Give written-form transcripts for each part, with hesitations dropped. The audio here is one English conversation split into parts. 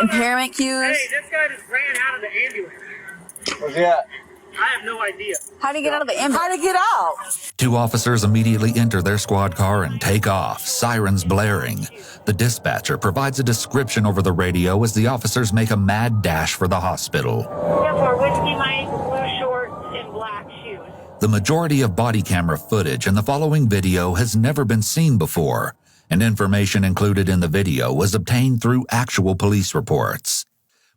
impairment cues. Hey, this guy just ran out of the ambulance. Where's he at? I have no idea. How did he get out of the ambulance? How did he get out? Two officers immediately enter their squad car and take off, sirens blaring. The dispatcher provides a description over the radio as the officers make a mad dash for the hospital. For Whiskey Mike, blue shorts, and black shoes. The majority of body camera footage in the following video has never been seen before, and information included in the video was obtained through actual police reports.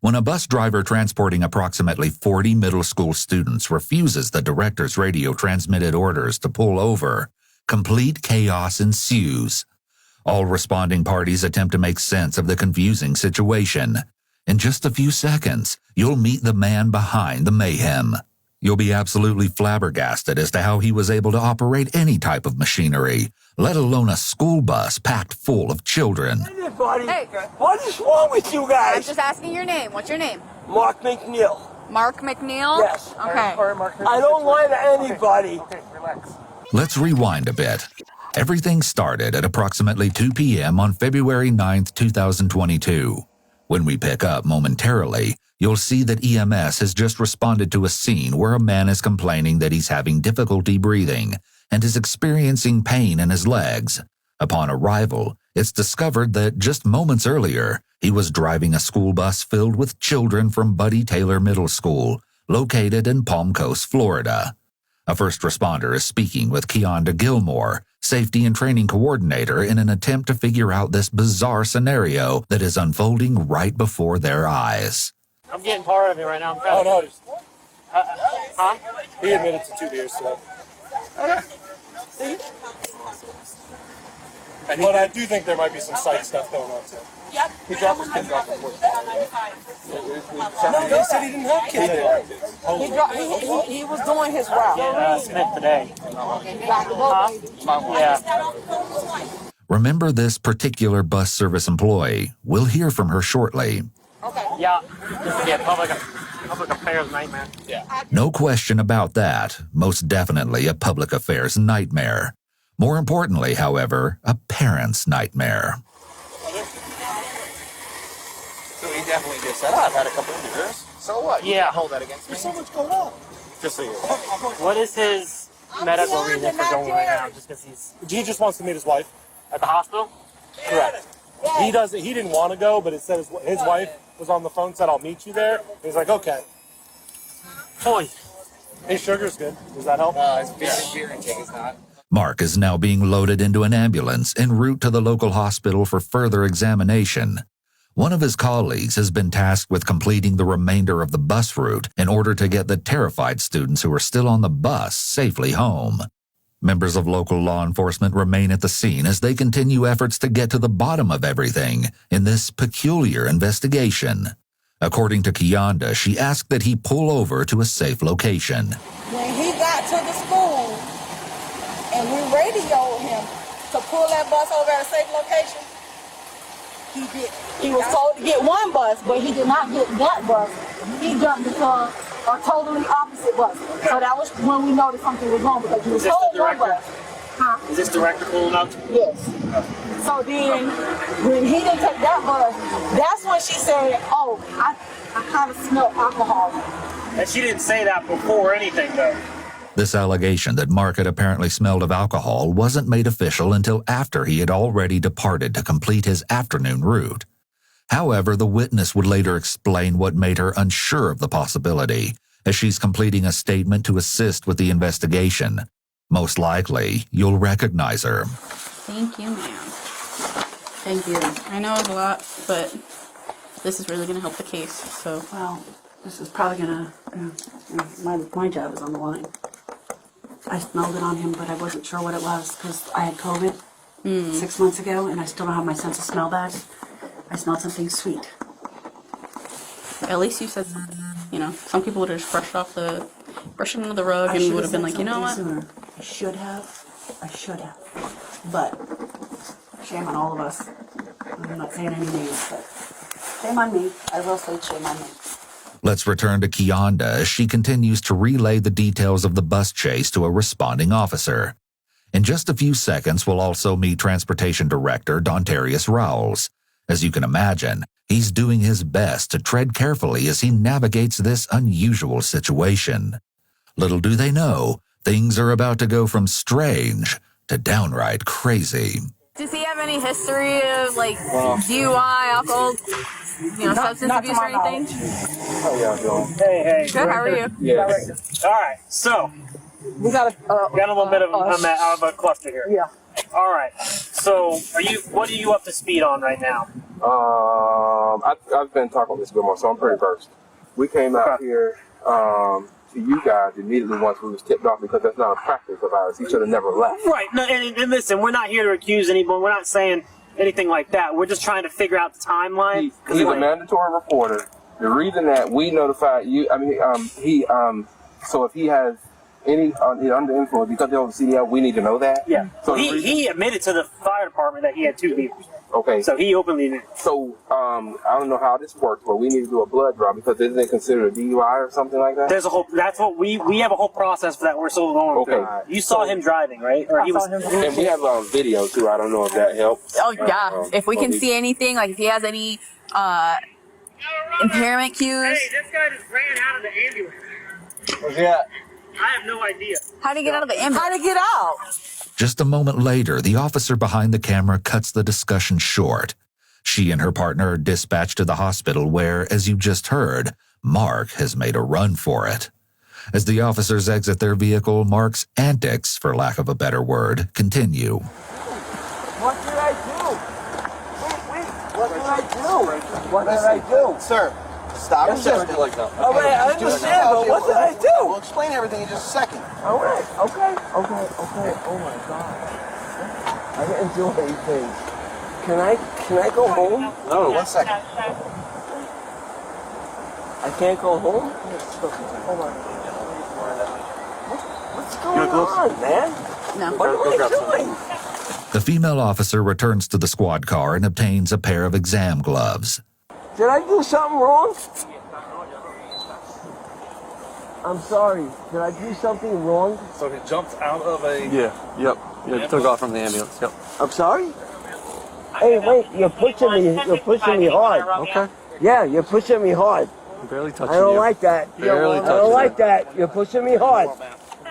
When a bus driver transporting approximately 40 middle school students refuses the director's radio transmitted orders to pull over, complete chaos ensues. All responding parties attempt to make sense of the confusing situation. In just a few seconds, you'll meet the man behind the mayhem. You'll be absolutely flabbergasted as to how he was able to operate any type of machinery, let alone a school bus packed full of children. Hey, What is wrong with you I'm guys? just asking your name. What's your name? Mark McNeil. Mark McNeil? Yes. Okay. I don't lie to anybody. Let's rewind a bit. Everything started at approximately 2 p.m. on February 9th, 2022. When we pick up momentarily, you'll see that EMS has just responded to a scene where a man is complaining that he's having difficulty breathing and is experiencing pain in his legs. Upon arrival, it's discovered that just moments earlier, he was driving a school bus filled with children from Buddy Taylor Middle School, located in Palm Coast, Florida. A first responder is speaking with Keonda Gilmore, safety and training coordinator, in an attempt to figure out this bizarre scenario that is unfolding right before their eyes. I'm getting part of it right now. Oh, no. Huh? He admitted to 2 beers today. But I do think there might be some psych stuff going on, too. He dropped his kids off at work. No, he said he didn't have kids. he was doing his route. Smith today. Yeah. Remember this particular bus service employee. We'll hear from her shortly. Yeah. This would be a public affairs nightmare. Yeah. No question about that. Most definitely a public affairs nightmare. More importantly, however, a parent's nightmare. So he definitely did say, I've had a couple of beers. So what? You Yeah. can't hold that against me. There's so much going on. Just so you know. What is his medical reason for going right now? Just because he's He just wants to meet his wife. at the hospital? Correct. He didn't want to go, but it said his wife was on the phone, said, I'll meet you there. He's like, okay. Boy. Hey, sugar's good. Does that help? His beer intake is not. Mark is now being loaded into an ambulance en route to the local hospital for further examination. One of his colleagues has been tasked with completing the remainder of the bus route in order to get the terrified students who are still on the bus safely home. Members of local law enforcement remain at the scene as they continue efforts to get to the bottom of everything in this peculiar investigation. According to Keonda, she asked that he pull over to a safe location. When he got to the school and we radioed him to pull that bus over at a safe location, he did. He was told to get one bus, but he did not get that bus. He jumped into a totally opposite bus. So that was when we noticed something was wrong because he was told one bus. Huh? Is this director pulling up? Yes. So then, when he didn't take that bus, that's when she said, oh, I kind of smelled alcohol. And she didn't say that before anything, though. This allegation that Mark had apparently smelled of alcohol wasn't made official until after he had already departed to complete his afternoon route. However, the witness would later explain what made her unsure of the possibility, as she's completing a statement to assist with the investigation. Most likely, you'll recognize her. Thank you, ma'am. Thank you. I know it's a lot, but this is really going to help the case, so. Well, this is probably gonna, my job is on the line. I smelled it on him, but I wasn't sure what it was because I had COVID 6 months ago, and I still don't have my sense of smell back. I smelled something sweet. At least you said, some people would have just brushed it under the rug and would have been like, you know what? Sooner. I should have. But shame on all of us. I'm not saying any names, but shame on me. I will say shame on me. Let's return to Keonda as she continues to relay the details of the bus chase to a responding officer. In just a few seconds, we'll also meet Transportation Director Dontarius Rowles. As you can imagine, He's doing his best to tread carefully as he navigates this unusual situation. Little do they know, things are about to go from strange to downright crazy. Does he have any history of like DUI, alcohol, substance abuse or anything? How y'all doing? Hey. Good. How are you? Yeah. All right. So We got got a little bit of a cluster here. Yeah. All right. So what are you up to speed on right now? I've been talking with this Gilmore, so I'm pretty versed. We came out here to you guys immediately once we was tipped off because that's not a practice of ours. He should have never left. Right. No, and listen, we're not here to accuse anyone. We're not saying anything like that. We're just trying to figure out the timeline. He's a mandatory reporter. The reason that we notified you, so if he has any under influence because they're on the CDL, we need to know that. Yeah. So he admitted to the fire department that he had 2 beers. Okay. So he openly admitted. So I don't know how this works, but we need to do a blood draw because isn't it considered a DUI or something like that? There's a whole. That's what we have a whole process for that. We're still going through. You saw him driving, right? Or he was. And we have video too. I don't know if that helps. Oh yeah. If we can see anything, like if he has any impairment cues. Hey, this guy just ran out of the ambulance. Where's he at? I have no idea. How to get out of the ambulance? How to get out? Just a moment later, the officer behind the camera cuts the discussion short. She and her partner are dispatched to the hospital where, as you just heard, Mark has made a run for it. As the officers exit their vehicle, Mark's antics, for lack of a better word, continue. What did I do? Wait, what did I do? What did I do? Sir, stop and just like that. All right, I understand, but what did I do? We'll explain everything in just a second. All right, okay. Oh my God. I didn't do anything. Can I go home? No, 1 second. I can't go home? Hold on. What's going on, man? No. What am I doing? The female officer returns to the squad car and obtains a pair of exam gloves. Did I do something wrong? I'm sorry. Did I do something wrong? So he jumped out of a... Yeah, took off from the ambulance, yep. I'm sorry? Hey, wait, you're pushing me hard. Okay. Yeah, you're pushing me hard. I'm barely touching I don't you. like that. Barely I touching don't you. like that. You're pushing me hard.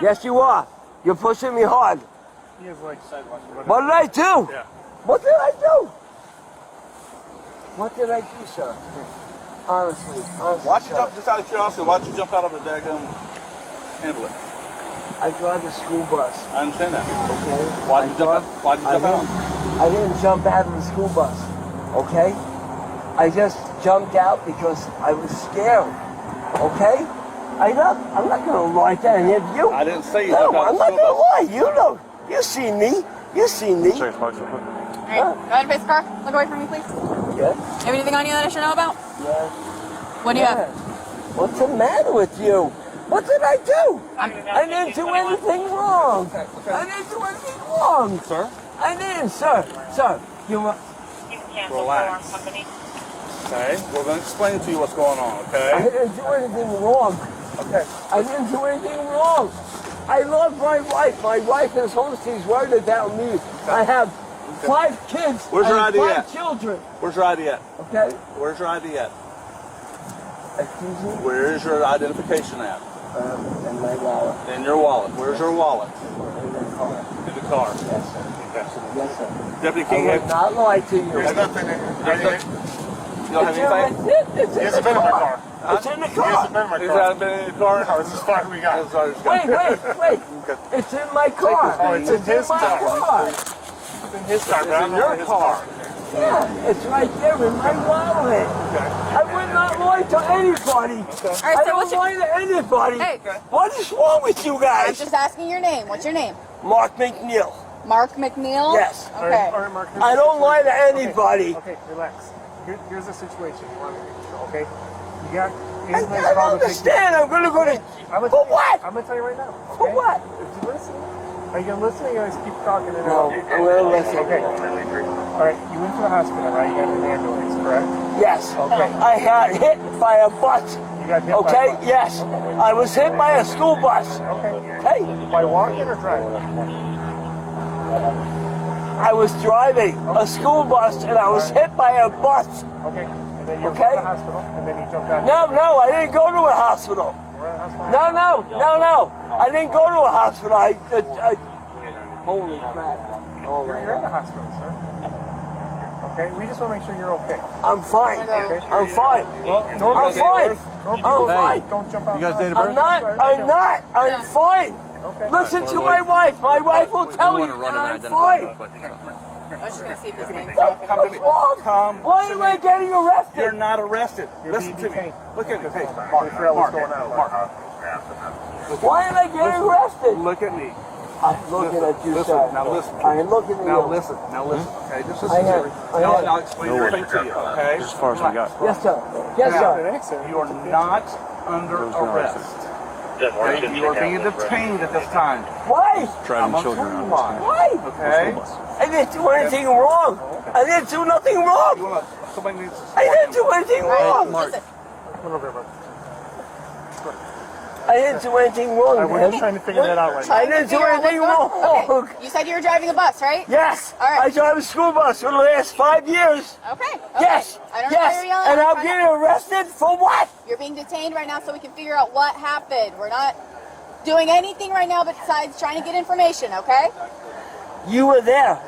Yes, you are. You're pushing me hard. What did I do? Yeah. What did I do? What did I do, sir? Honestly. Why'd you jump, just out of curiosity, why'd you jump out of a daggum ambulance? I drive a school bus. I understand that. Okay? Why'd you jump out? I didn't jump out of the school bus. Okay? I just jumped out because I was scared. Okay? I'm not going to lie to any of you. I didn't say you No, jumped out I'm of not the going to school lie. You know. You seen me. You seen me. Check his box real quick. Alright, go ahead and face the car. Look away from me, please. Yeah. Have anything on you that I should know about? Yeah. What do you have? What's the matter with you? What did I do? I didn't do anything wrong. I didn't do anything wrong. Sir? I didn't, sir. Sir, you were... Relax. Okay, we're going to explain to you what's going on, I okay? didn't do anything wrong. Okay. I didn't do anything wrong. I love my wife. My wife is home. She's worried about me. I have 5 kids. Where's your ID 5 at? children. Where's your ID at? Okay? Where's your ID at? Excuse me? Where is your identification at? In my wallet. In your wallet. Where's your wallet? In the car. In the car. Yes, sir. Yes, sir. Deputy I King, would not lie to you. there's nothing in it. You don't have anything? It's in the car. It's in the car. He's not been in the car? No, this is far we got. Wait. It's in my car. Oh, it's in his my car. car. It's in his car, but I don't know your where his car. car. Yeah, it's right there in my wallet. I would not lie to anybody. Alright, I so don't what's your... lie to anybody. Hey. What is wrong with you I'm guys? just asking your name. What's your name? Mark McNeil. Mark McNeil? Yes. Okay. All right, Mark, here's I the don't lie to situation. anybody. Okay, relax. Here's the situation. You want to make sure, okay? You got... I don't understand. I'm going to go to... For what? I'm going to tell you right now. For okay? what? If you listen, are you going to listen or are you going to keep talking? And No, I'm going to listen. Okay. All right, you went to the hospital, right? You got an ambulance, correct? Yes. Okay. I got hit by a bus. You got hit Okay? by a bus. Yes. I was hit by a school bus. Okay. Okay? By walking or driving? I was driving a school bus and I was hit by a bus. Okay. And then you went Okay? to the hospital, and then you jumped out. No, I didn't go to a hospital. No. I didn't go to a hospital. Holy crap. All You're right. in the hospital, sir. Okay, we just want to make sure you're okay. I'm fine. Okay. I'm fine. Well, I'm fine. I'm fine. Don't jump out. You guys date of birth? I'm not. I'm fine. Okay. Listen to my wife. My wife will tell you that I'm fine. I was just gonna see if his name's Come to me. Come. Why am I getting arrested? You're not arrested. Listen to me. Look at me. Hey, Mark. Why am I getting arrested? Look at me. I'm looking at you, sir. Now listen. I am looking at Now you. listen. Okay, just I listen am. to me. I am. I'll explain everything to you. Okay. As far as we got. Yes, sir. Yes, sir. You are not under arrest. Okay? You are being detained at this time. Why? Driving I'm children telling you around. Why? Okay. I didn't do anything wrong. I didn't do nothing wrong. Somebody needs. I didn't do anything wrong. Mark. Come over here, Mark. I didn't do anything wrong, We're just man. trying to figure that out right now. I didn't do anything wrong. Okay. You said you were driving a bus, right? Yes. All right. I drive a school bus for the last 5 years. Okay. Yes. I don't know why you're yelling. And I'm Find getting arrested for what? You're being detained right now so we can figure out what happened. We're not doing anything right now besides trying to get information, okay? You were there.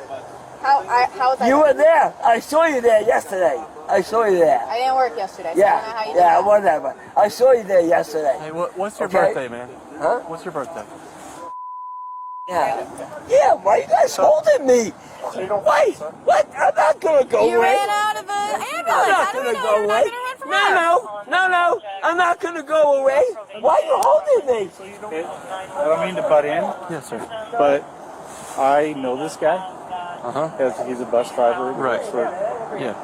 How was I? You were there. I saw you there yesterday. I saw you there. I didn't work yesterday, so I don't know how you did Yeah, that. whatever. I saw you there yesterday. Hey, what's your Okay. birthday, man? Huh? What's your birthday? Yeah. Yeah, why you guys holding me? Why? What? I'm not gonna go You away. ran out of the ambulance. I'm not How do we gonna know go you're not away. gonna run from us? No. I'm not gonna go away. Why are you holding me? I don't mean to butt in, Yes, sir. but I know this guy. Uh-huh. He's a bus driver. Right. For Yeah.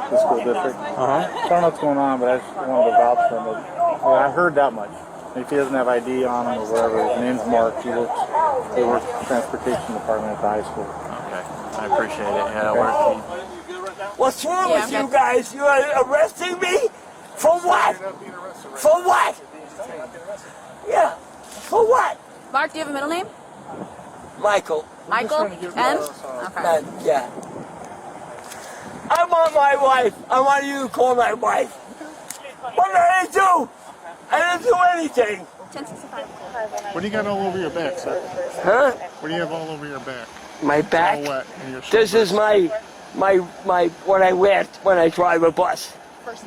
the school district. Uh-huh. I don't know what's going on, but I just wanted to vouch for him. I heard that much. If he doesn't have ID on him or whatever, his name's Mark. He works transportation department at the high school. Okay. I appreciate it. Yeah, we're What's wrong with you guys? You are arresting me? For what? For what? Yeah. For what? Mark, do you have a middle name? Michael. Michael? M? Okay. Yeah. I want my wife. I want you to call my wife. What did I do? I didn't do anything. 1065. What do you got all over your back, sir? Huh? What do you have all over your back? My back? All wet in your This is my what I wear when I drive a bus.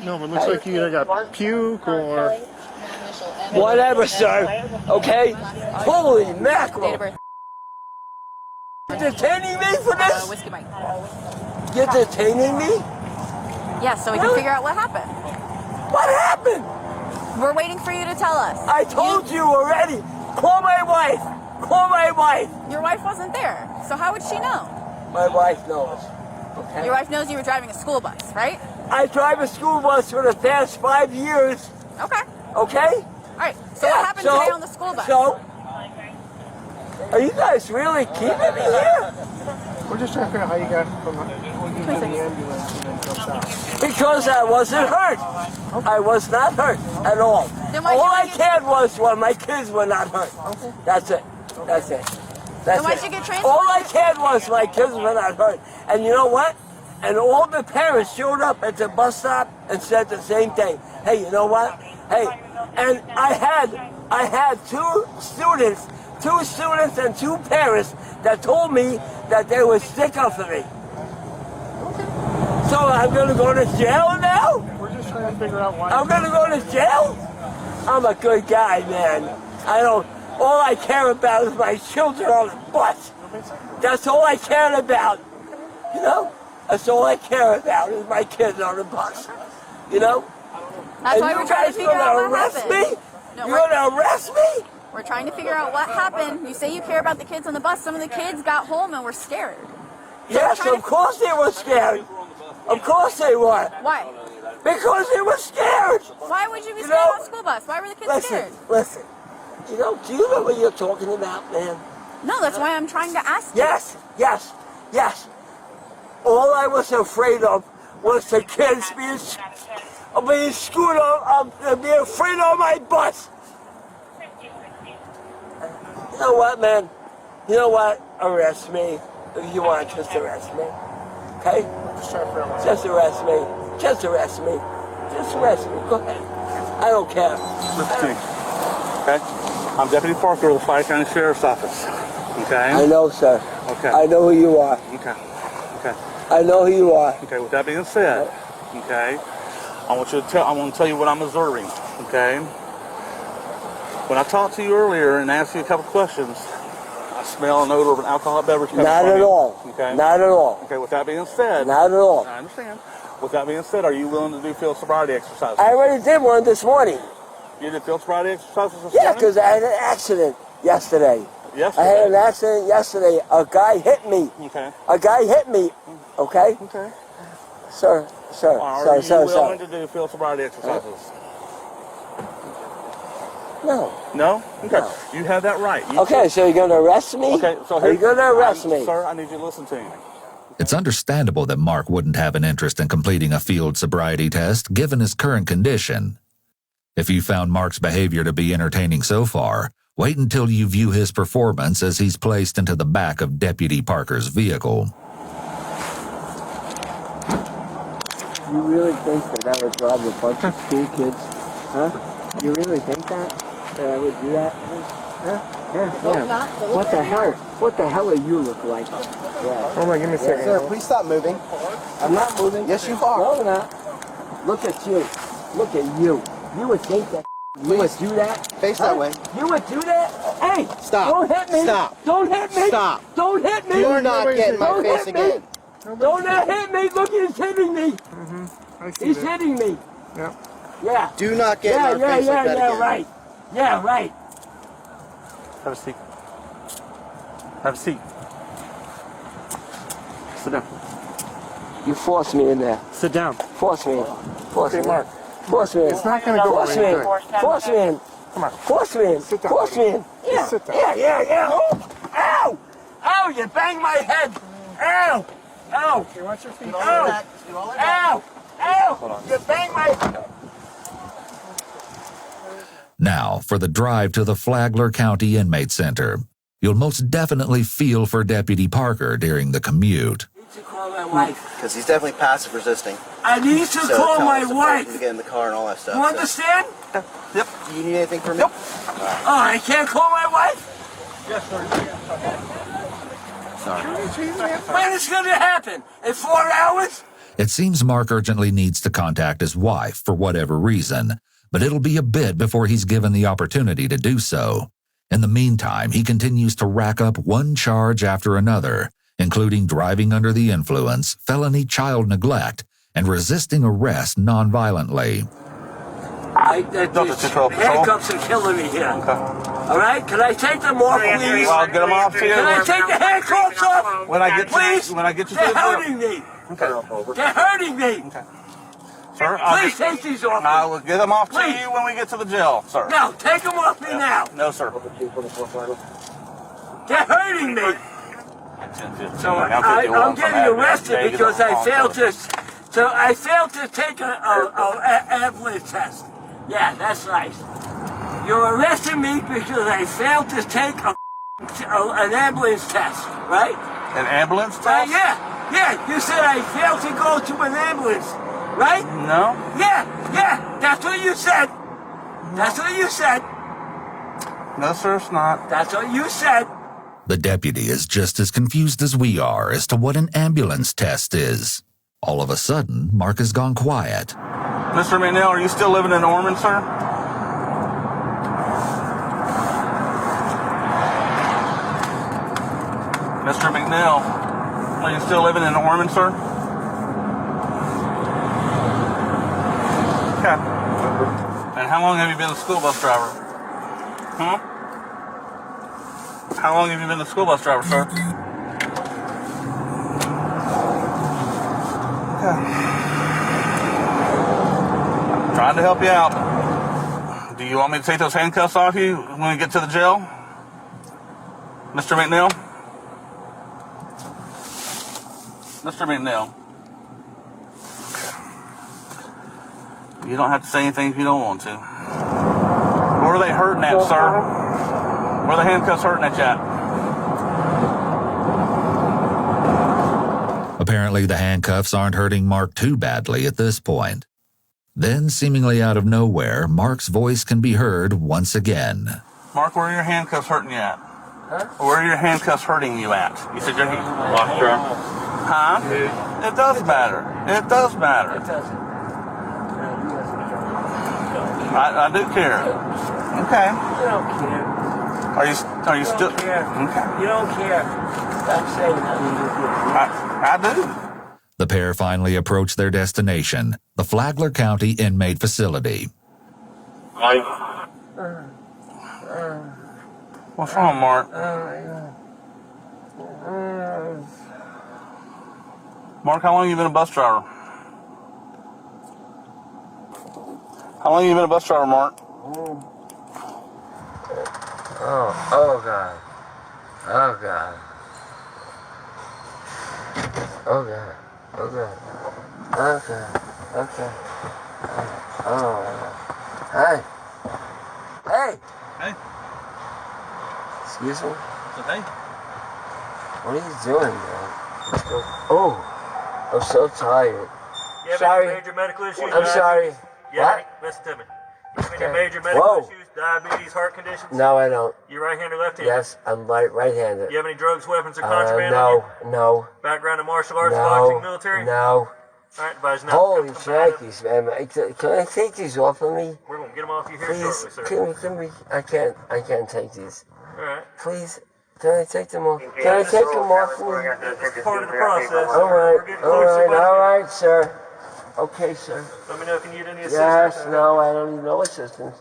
No, but it looks like you either got puke or... Whatever, sir. Okay? Holy mackerel. You're detaining me for this? Whiskey Mike. You're detaining me? Yes, so we can figure out what happened. What happened? We're waiting for you to tell us. I told you already. Call my wife. Call my wife. Your wife wasn't there, so how would she know? My wife knows. Okay. Your wife knows you were driving a school bus, right? I drive a school bus for the past 5 years. Okay. Okay? All right, so what happened today on the school bus? So, are you guys really keeping me here? We're just trying to figure out how you got from the ambulance and then jumped out. Because I wasn't hurt. I was not hurt at all. All I cared was when my kids were not hurt. That's it. That's it. That's Then why'd it. you get transferred? All I cared was my kids were not hurt. And you know what? And all the parents showed up at the bus stop and said the same thing. Hey, you know what? Hey, and I had two students and two parents that told me that they would stick up for me. So I'm gonna go to jail now? We're just trying to figure out why. I'm gonna go to jail? I'm a good guy, man. All I care about is my children on the bus. That's all I care about. You know? That's all I care about is my kids on the bus. You know? That's why we're trying to figure out what happened. No, You're gonna arrest me? We're trying to figure out what happened. You say you care about the kids on the bus. Some of the kids got home and were scared. Yes, of course they were scared. Of course they were. Why? Because they were scared. Why would you be scared on a school bus? Why were the kids scared? Listen. You know, do you know what you're talking about, man? No, that's why I'm trying to ask you. Yes. All I was afraid of was the kids being screwed up, being afraid on my bus. You know what, man? You know what? Arrest me. If you want, just arrest me. Okay? Just arrest me. Just arrest me. Just arrest me. Go ahead. I don't care. Listen to me. Okay? I'm Deputy Parker of the Fire County Sheriff's Office. Okay? I know, sir. Okay. I know who you are. Okay. Okay. I know who you are. Okay, with that being said, okay, I want to tell you what I'm observing, okay? When I talked to you earlier and asked you a couple questions, I smell an odor of an alcoholic beverage coming Not from at you. all. Okay? Not at all. Okay, with that being said, Not at all. I understand. With that being said, are you willing to do field sobriety exercises? I already did one this morning. You did field sobriety exercises this Yeah, morning? because I had an accident yesterday. Yesterday? I had an accident yesterday. A guy hit me. Okay. A guy hit me. Okay? Okay. Sir. Are you willing to do field sobriety exercises? No. No? Okay. No. You have that right. Okay, so you're going to arrest me? Okay, so Are you going to arrest me? Sir, I need you to listen to me. It's understandable that Mark wouldn't have an interest in completing a field sobriety test given his current condition. If you found Mark's behavior to be entertaining so far, wait until you view his performance as he's placed into the back of Deputy Parker's vehicle. You really think that I would rob a bunch of school kids? Huh? You really think that? That I would do that? Huh? Yeah. What the hell? What the hell do you look like? Yeah. Hold on, give me a second. Sir, please stop moving. I'm not moving. Yes, you are. No, I'm not. Look at you. Look at you. You would think that you would do that? Face that way. You would do that? Hey! Stop. Don't hit me! Stop. Don't hit me! Stop. Don't hit me! You're not getting my Don't face hit me. again. Don't hit me! Look, he's hitting me! I see He's that. hitting me! Yeah. Yeah. Do not get in my face like that again. Right. Yeah, right. Have a seat. Have a seat. Sit down. You forced me in there. Sit down. Force me. Force Okay, me. Mark. Force me in. It's not going to go Force me very in. good. Force me in. Come on. Force me in. Sit down. Force me in. Yeah. Just sit down. Yeah. Oh. Ow! Ow! You banged my head. Ow! Ow! Okay, watch your feet. Ow! Ow! Ow! You banged my. Now, for the drive to the Flagler County Inmate Center. You'll most definitely feel for Deputy Parker during the commute. I need to call my wife. Because he's definitely passive resisting. I need to So call tell my us to wife. get in the car and all that stuff. You understand? Yep. Do you need anything from me? Nope. Oh, I can't call my wife? Yes, sir. When is it going to happen? In 4 hours? It seems Mark urgently needs to contact his wife for whatever reason, but it'll be a bit before he's given the opportunity to do so. In the meantime, he continues to rack up one charge after another, including driving under the influence, felony child neglect, and resisting arrest nonviolently. These handcuffs are killing me here. All right? Can I take them off, please? Well, I'll get them off to you. Can I take the handcuffs off? When I get please? you to They're the door. hurting me. Okay. They're hurting me. Okay. Sir, Please take these off me. I will get them off to Please. you when we get to the jail, sir. No, take them off me now. No, sir. They're hurting me. So I'm getting arrested because I failed to. So I failed to take an ambulance test. Yeah, that's nice. You're arresting me because I failed to take an ambulance test, right? An ambulance test? Yeah. You said I failed to go to an ambulance, right? No. Yeah. That's what you said. That's what you said. No, sir, it's not. That's what you said. The deputy is just as confused as we are as to what an ambulance test is. All of a sudden, Mark has gone quiet. Mr. McNeil, are you still living in Ormond, sir? Mr. McNeil, are you still living in Ormond, sir? Okay. And how long have you been a school bus driver? Huh? How long have you been a school bus driver, sir? Okay. Trying to help you out. Do you want me to take those handcuffs off you when we get to the jail? Mr. McNeil? Mr. McNeil. You don't have to say anything if you don't want to. Where are they hurting at, sir? Where are the handcuffs hurting at you at? Apparently, the handcuffs aren't hurting Mark too badly at this point. Then, seemingly out of nowhere, Mark's voice can be heard once again. Mark, where are your handcuffs hurting you at? Huh? Where are your handcuffs hurting you at? You said your lost your arm. Huh? It does matter. It does matter. It doesn't. I do care. Okay. You don't care. Are you still? Care. Okay. You don't care. Stop saying that. I do. The pair finally approached their destination, the Flagler County Inmate Facility. What's wrong, Mark? Mark, how long have you been a bus driver? How long have you been a bus driver, Mark? Oh God. Oh God. Oh God. Oh God. Okay. Okay. Oh. Hey. Hey. Hey. Excuse me? Hey. What are you doing, man? Oh. I'm so tired. You have Sorry. any major medical issues? I'm sorry. Yeah, What? listen to me. You have any major medical issues? Diabetes, heart conditions? No, I don't. You right-handed, left-handed? Yes, I'm right-handed. You have any drugs, weapons, or contraband No, on you? no. Background in martial arts, No, boxing, military? no. All right, advise now. Holy shnikes, man. Can I take these off of me? We're going to get them off you here Please, shortly, sir. can we, I can't take these. All right. Please, can I take them off? Can I take them off of me? It's part of the process. All We're getting closer, buddy. all right, sir. Okay, sir. Let me know if you need any assistance. Yes, no, I don't need no assistance.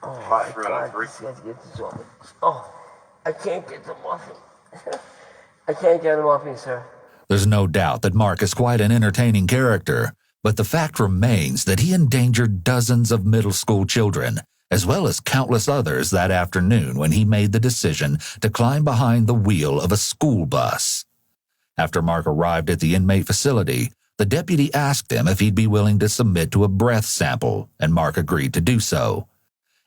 Oh, my God, I just have to get this off me. Oh, I can't get them off me. I can't get them off me, sir. There's no doubt that Mark is quite an entertaining character, but the fact remains that he endangered dozens of middle school children, as well as countless others that afternoon when he made the decision to climb behind the wheel of a school bus. After Mark arrived at the inmate facility, the deputy asked him if he'd be willing to submit to a breath sample, and Mark agreed to do so.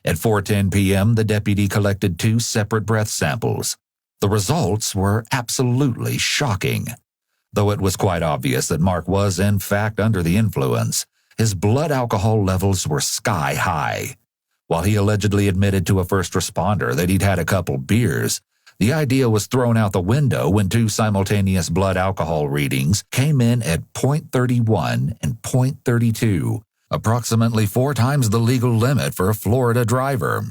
At 4:10 p.m., the deputy collected 2 separate breath samples. The results were absolutely shocking. Though it was quite obvious that Mark was, in fact, under the influence, his blood alcohol levels were sky high. While he allegedly admitted to a first responder that he'd had a couple beers, the idea was thrown out the window when 2 simultaneous blood alcohol readings came in at 0.31 and 0.32, approximately 4 times the legal limit for a Florida driver.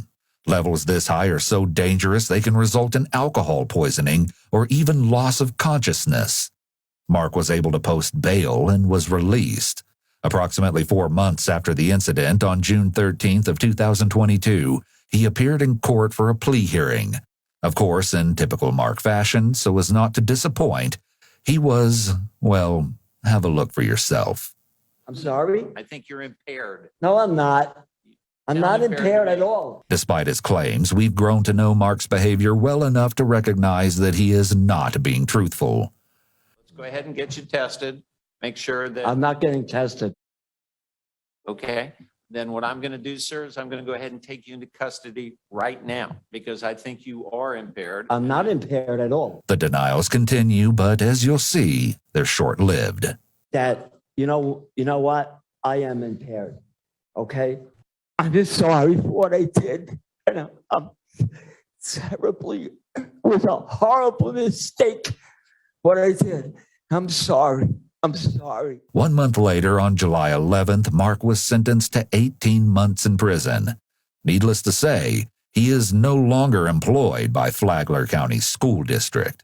Levels this high are so dangerous they can result in alcohol poisoning or even loss of consciousness. Mark was able to post bail and was released. Approximately 4 months after the incident, on June 13th of 2022, he appeared in court for a plea hearing. Of course, in typical Mark fashion, so as not to disappoint, he was, well, have a look for yourself. I'm sorry? I think you're impaired. No, I'm not. I'm not impaired at all. Despite his claims, we've grown to know Mark's behavior well enough to recognize that he is not being truthful. Let's go ahead and get you tested. Make sure that... I'm not getting tested. Okay. Then what I'm going to do, sir, is I'm going to go ahead and take you into custody right now because I think you are impaired. I'm not impaired at all. The denials continue, but as you'll see, they're short-lived. Dad, you know what? I am impaired. Okay? I'm just sorry for what I did. And I'm terribly, it was a horrible mistake what I did. I'm sorry. I'm sorry. 1 month later, on July 11th, Mark was sentenced to 18 months in prison. Needless to say, he is no longer employed by Flagler County School District.